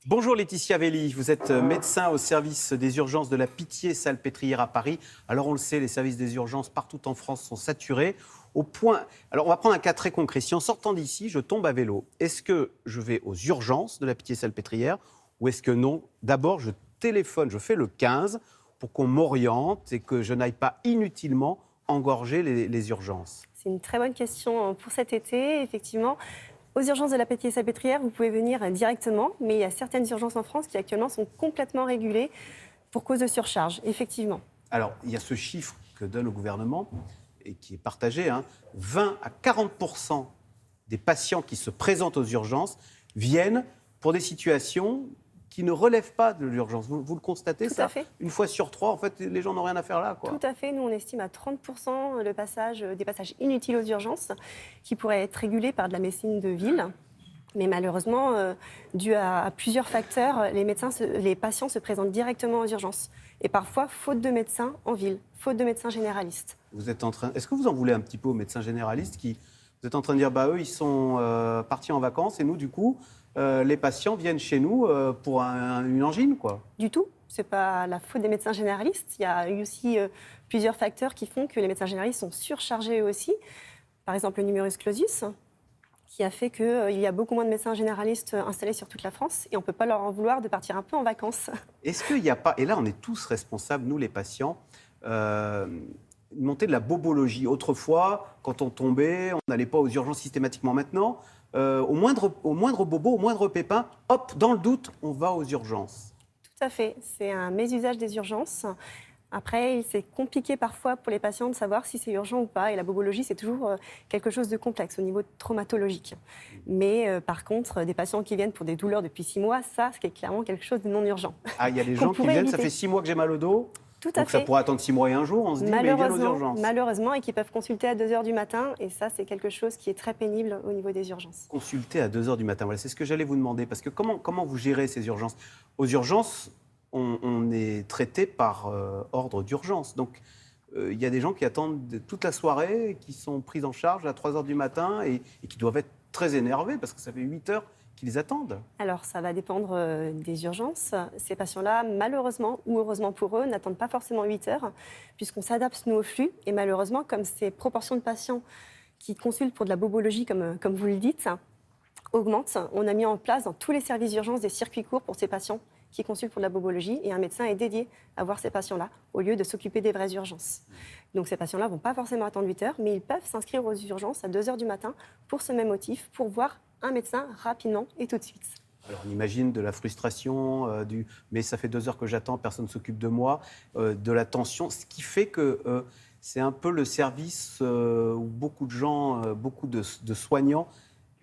Bonjour Laetitia Velli, vous êtes médecin au service des urgences de la Pitié-Salpêtrière à Paris. Alors on le sait, les services des urgences partout en France sont saturés au point... Alors on va prendre un cas très concret. Si en sortant d'ici, je tombe à vélo, est-ce que je vais aux urgences de la Pitié-Salpêtrière ou est-ce que non? D'abord, je téléphone, je fais le 15 pour qu'on m'oriente et que je n'aille pas inutilement engorger les urgences. C'est une très bonne question pour cet été, effectivement. Aux urgences de la Pitié-Salpêtrière, vous pouvez venir directement, mais il y a certaines urgences en France qui actuellement sont complètement régulées pour cause de surcharge, effectivement. Alors, il y a ce chiffre que donne le gouvernement et qui est partagé, 20 à 40% des patients qui se présentent aux urgences viennent pour des situations qui ne relèvent pas de l'urgence. Vous le constatez, Tout ça? à fait. Une fois sur trois, en fait, les gens n'ont rien à faire là, quoi. Tout à fait. Nous, on estime à 30% des passages inutiles aux urgences qui pourraient être régulés par de la médecine de ville. Mais malheureusement, dû à plusieurs facteurs, les patients se présentent directement aux urgences. Et parfois, faute de médecins en ville, faute de médecins généralistes. Est-ce que vous en voulez un petit peu aux médecins généralistes vous êtes en train de dire, eux, ils sont partis en vacances et nous, du coup, les patients viennent chez nous pour une angine, quoi? Du tout. Ce n'est pas la faute des médecins généralistes. Il y a eu aussi plusieurs facteurs qui font que les médecins généralistes sont surchargés eux aussi. Par exemple, le numerus clausus, qui a fait qu'il y a beaucoup moins de médecins généralistes installés sur toute la France et on ne peut pas leur en vouloir de partir un peu en vacances. Est-ce qu'il n'y a pas, et là on est tous responsables, nous les patients, une montée de la bobologie. Autrefois, quand on tombait, on n'allait pas aux urgences systématiquement. Maintenant, au moindre bobo, au moindre pépin, hop, dans le doute, on va aux urgences. Tout à fait. C'est un mésusage des urgences. Après, c'est compliqué parfois pour les patients de savoir si c'est urgent ou pas. Et la bobologie, c'est toujours quelque chose de complexe au niveau traumatologique. Mais par contre, des patients qui viennent pour des douleurs depuis 6 mois, ça, c'est clairement quelque chose de non urgent. Ah, il y a des gens qui viennent, ça fait 6 mois que j'ai mal au dos. Tout à donc fait. Ça pourrait attendre 6 mois et un jour, on se dit, mais ils viennent aux urgences. Malheureusement, et qui peuvent consulter à 2h du matin. Et ça, c'est quelque chose qui est très pénible au niveau des urgences. Consulter à 2h du matin, voilà, c'est ce que j'allais vous demander. Parce que comment vous gérez ces urgences? Aux urgences, on est traité par ordre d'urgence. Donc, il y a des gens qui attendent toute la soirée, qui sont pris en charge à 3h du matin et qui doivent être très énervés parce que ça fait 8 heures qu'ils attendent. Alors, ça va dépendre des urgences. Ces patients-là, malheureusement ou heureusement pour eux, n'attendent pas forcément 8 heures puisqu'on s'adapte, nous, au flux. Et malheureusement, comme ces proportions de patients qui consultent pour de la bobologie, comme vous le dites, augmentent, on a mis en place dans tous les services d'urgence des circuits courts pour ces patients qui consultent pour de la bobologie et un médecin est dédié à voir ces patients-là au lieu de s'occuper des vraies urgences. Donc ces patients-là ne vont pas forcément attendre 8 heures, mais ils peuvent s'inscrire aux urgences à 2h du matin pour ce même motif, pour voir un médecin rapidement et tout de suite. Alors on imagine de la frustration, mais ça fait 2 heures que j'attends, personne ne s'occupe de moi, de la tension, ce qui fait que c'est un peu le service où beaucoup de gens, beaucoup de soignants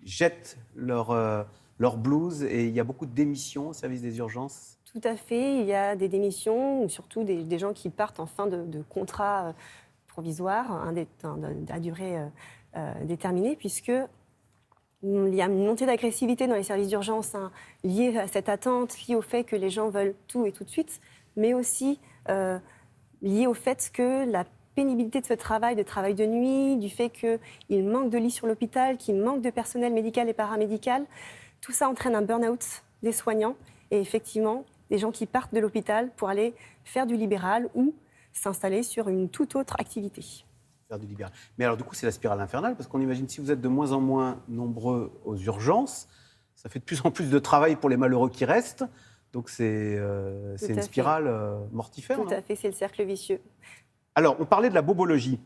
jettent leur blouse et il y a beaucoup de démissions au service des urgences. Tout à fait, il y a des démissions ou surtout des gens qui partent en fin de contrat provisoire à durée déterminée puisque il y a une montée d'agressivité dans les services d'urgence liée à cette attente, liée au fait que les gens veulent tout et tout de suite, mais aussi liée au fait que la pénibilité de ce travail, de travail de nuit, du fait qu'il manque de lits sur l'hôpital, qu'il manque de personnel médical et paramédical, tout ça entraîne un burn-out des soignants et effectivement des gens qui partent de l'hôpital pour aller faire du libéral ou s'installer sur une toute autre activité. Faire du libéral. Mais alors du coup, c'est la spirale infernale parce qu'on imagine si vous êtes de moins en moins nombreux aux urgences, ça fait de plus en plus de travail pour les malheureux qui restent. Donc c'est une spirale mortifère. Tout à fait, c'est le cercle vicieux. Alors, on parlait de la bobologie.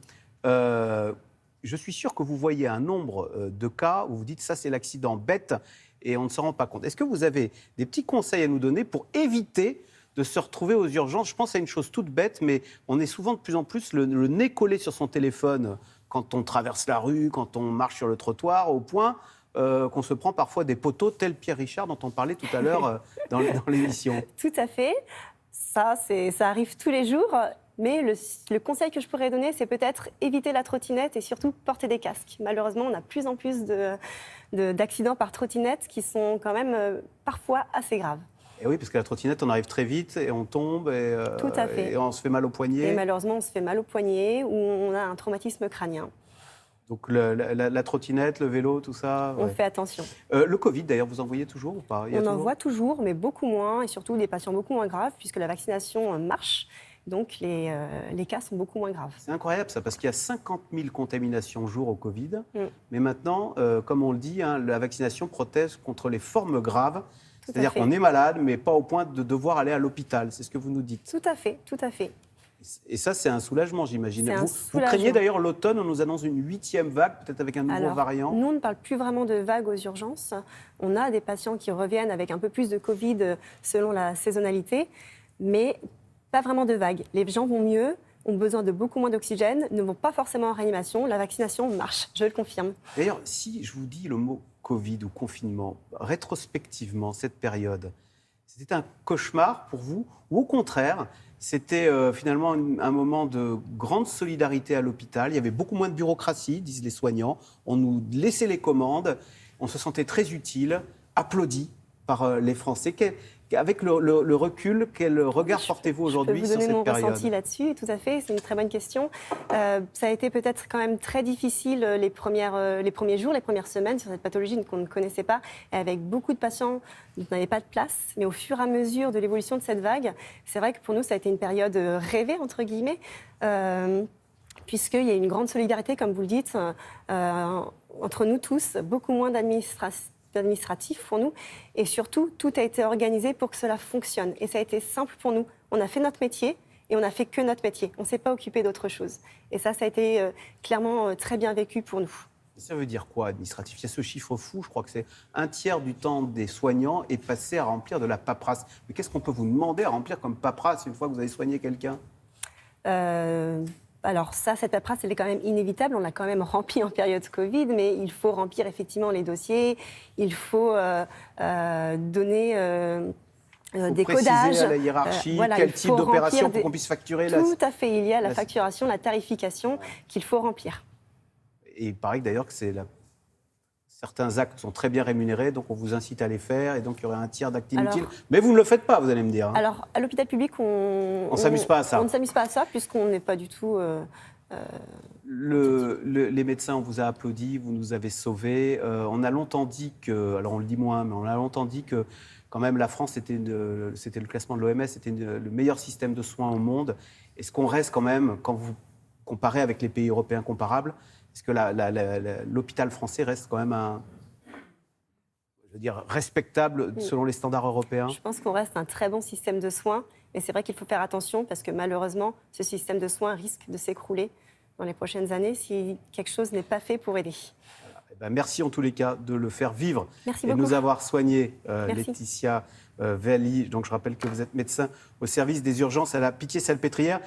Je suis sûr que vous voyez un nombre de cas où vous dites ça, c'est l'accident bête et on ne s'en rend pas compte. Est-ce que vous avez des petits conseils à nous donner pour éviter de se retrouver aux urgences? Je pense à une chose toute bête, mais on est souvent de plus en plus le nez collé sur son téléphone quand on traverse la rue, quand on marche sur le trottoir, au point qu'on se prend parfois des poteaux, tel Pierre Richard dont on parlait tout à l'heure dans l'émission. Tout à fait. Ça arrive tous les jours. Mais le conseil que je pourrais donner, c'est peut-être éviter la trottinette et surtout porter des casques. Malheureusement, on a de plus en plus d'accidents par trottinette qui sont quand même parfois assez graves. Et oui, parce que la trottinette, on arrive très vite et on tombe Tout à fait. Et on se fait mal au poignet. Et malheureusement, on se fait mal au poignet ou on a un traumatisme crânien. Donc la trottinette, le vélo, tout ça. On Ouais. fait attention. Le Covid, d'ailleurs, vous en voyez toujours ou pas? Il y a On en toujours voit toujours, mais beaucoup moins, et surtout des patients beaucoup moins graves, puisque la vaccination marche. Donc les cas sont beaucoup moins graves. C'est incroyable ça, parce qu'il y a 50 000 contaminations jour au Covid. Mm. Mais maintenant, comme on le dit, hein, la vaccination protège contre les formes graves. Tout à C'est-à-dire fait. qu'on est malade, mais pas au point de devoir aller à l'hôpital. C'est ce que vous nous dites. Tout à fait, tout à fait. Et ça, c'est un soulagement, j'imagine. C'est un Vous soulagement. craignez d'ailleurs l'automne, on nous annonce une 8e vague, peut-être avec un nouveau Alors, variant. nous, on ne parle plus vraiment de vagues aux urgences. On a des patients qui reviennent avec un peu plus de Covid selon la saisonnalité, mais pas vraiment de vagues. Les gens vont mieux, ont besoin de beaucoup moins d'oxygène, ne vont pas forcément en réanimation. La vaccination marche, je le confirme. D'ailleurs, si je vous dis le mot Covid ou confinement, rétrospectivement, cette période, c'était un cauchemar pour vous ou au contraire, c'était finalement un moment de grande solidarité à l'hôpital. Il y avait beaucoup moins de bureaucratie, disent les soignants. On nous laissait les commandes. On se sentait très utile, applaudi par les Français. Avec le recul, quel regard portez-vous aujourd'hui sur Je peux vous donner cette mon période? ressenti là-dessus, tout à fait, c'est une très bonne question. Ça a été peut-être quand même très difficile les premiers jours, les premières semaines sur cette pathologie qu'on ne connaissait pas, et avec beaucoup de patients qui n'avaient pas de place. Mais au fur et à mesure de l'évolution de cette vague, c'est vrai que pour nous, ça a été une période rêvée, entre guillemets, puisqu'il y a une grande solidarité, comme vous le dites, entre nous tous, beaucoup moins d'administratif pour nous, et surtout, tout a été organisé pour que cela fonctionne. Et ça a été simple pour nous. On a fait notre métier, et on n'a fait que notre métier. On ne s'est pas occupé d'autre chose. Et ça a été clairement très bien vécu pour nous. Ça veut dire quoi, administratif? Il y a ce chiffre fou, je crois que c'est 1/3 du temps des soignants est passé à remplir de la paperasse. Mais qu'est-ce qu'on peut vous demander à remplir comme paperasse une fois que vous avez soigné quelqu'un? Alors ça, cette paperasse, elle est quand même inévitable. On l'a quand même remplie en période Covid, mais il faut remplir effectivement les dossiers. Il faut donner des préciser codages. à la hiérarchie Voilà, quel il type faut d'opération remplir pour qu'on puisse facturer Tout à fait. Il y a la la- facturation, la tarification qu'il faut remplir. Et il paraît que d'ailleurs que certains actes sont très bien rémunérés, donc on vous incite à les faire, et donc il y aurait un tiers d'actes inutiles. Alors- Mais vous ne le faites pas, vous allez me dire. Hein. Alors, à l'hôpital public, On s'amuse pas à ça. On ne s'amuse pas à ça, puisqu'on n'est pas du tout... Les médecins, on vous a applaudi, vous nous avez sauvés. On a longtemps dit que, alors on le dit moins, mais on a longtemps dit que quand même la France, c'était le classement de l'OMS, c'était le meilleur système de soins au monde. Est-ce qu'on reste quand même, quand vous comparez avec les pays européens comparables, est-ce que l'hôpital français reste quand même respectable selon les standards européens? Je pense qu'on reste un très bon système de soins, mais c'est vrai qu'il faut faire attention parce que malheureusement, ce système de soins risque de s'écrouler dans les prochaines années si quelque chose n'est pas fait pour aider. Eh ben, merci en tous les cas de le faire vivre Merci et de beaucoup. nous avoir soigné, Merci. Laetitia Velli. Donc je rappelle que vous êtes médecin au service des urgences à la Pitié-Salpêtrière.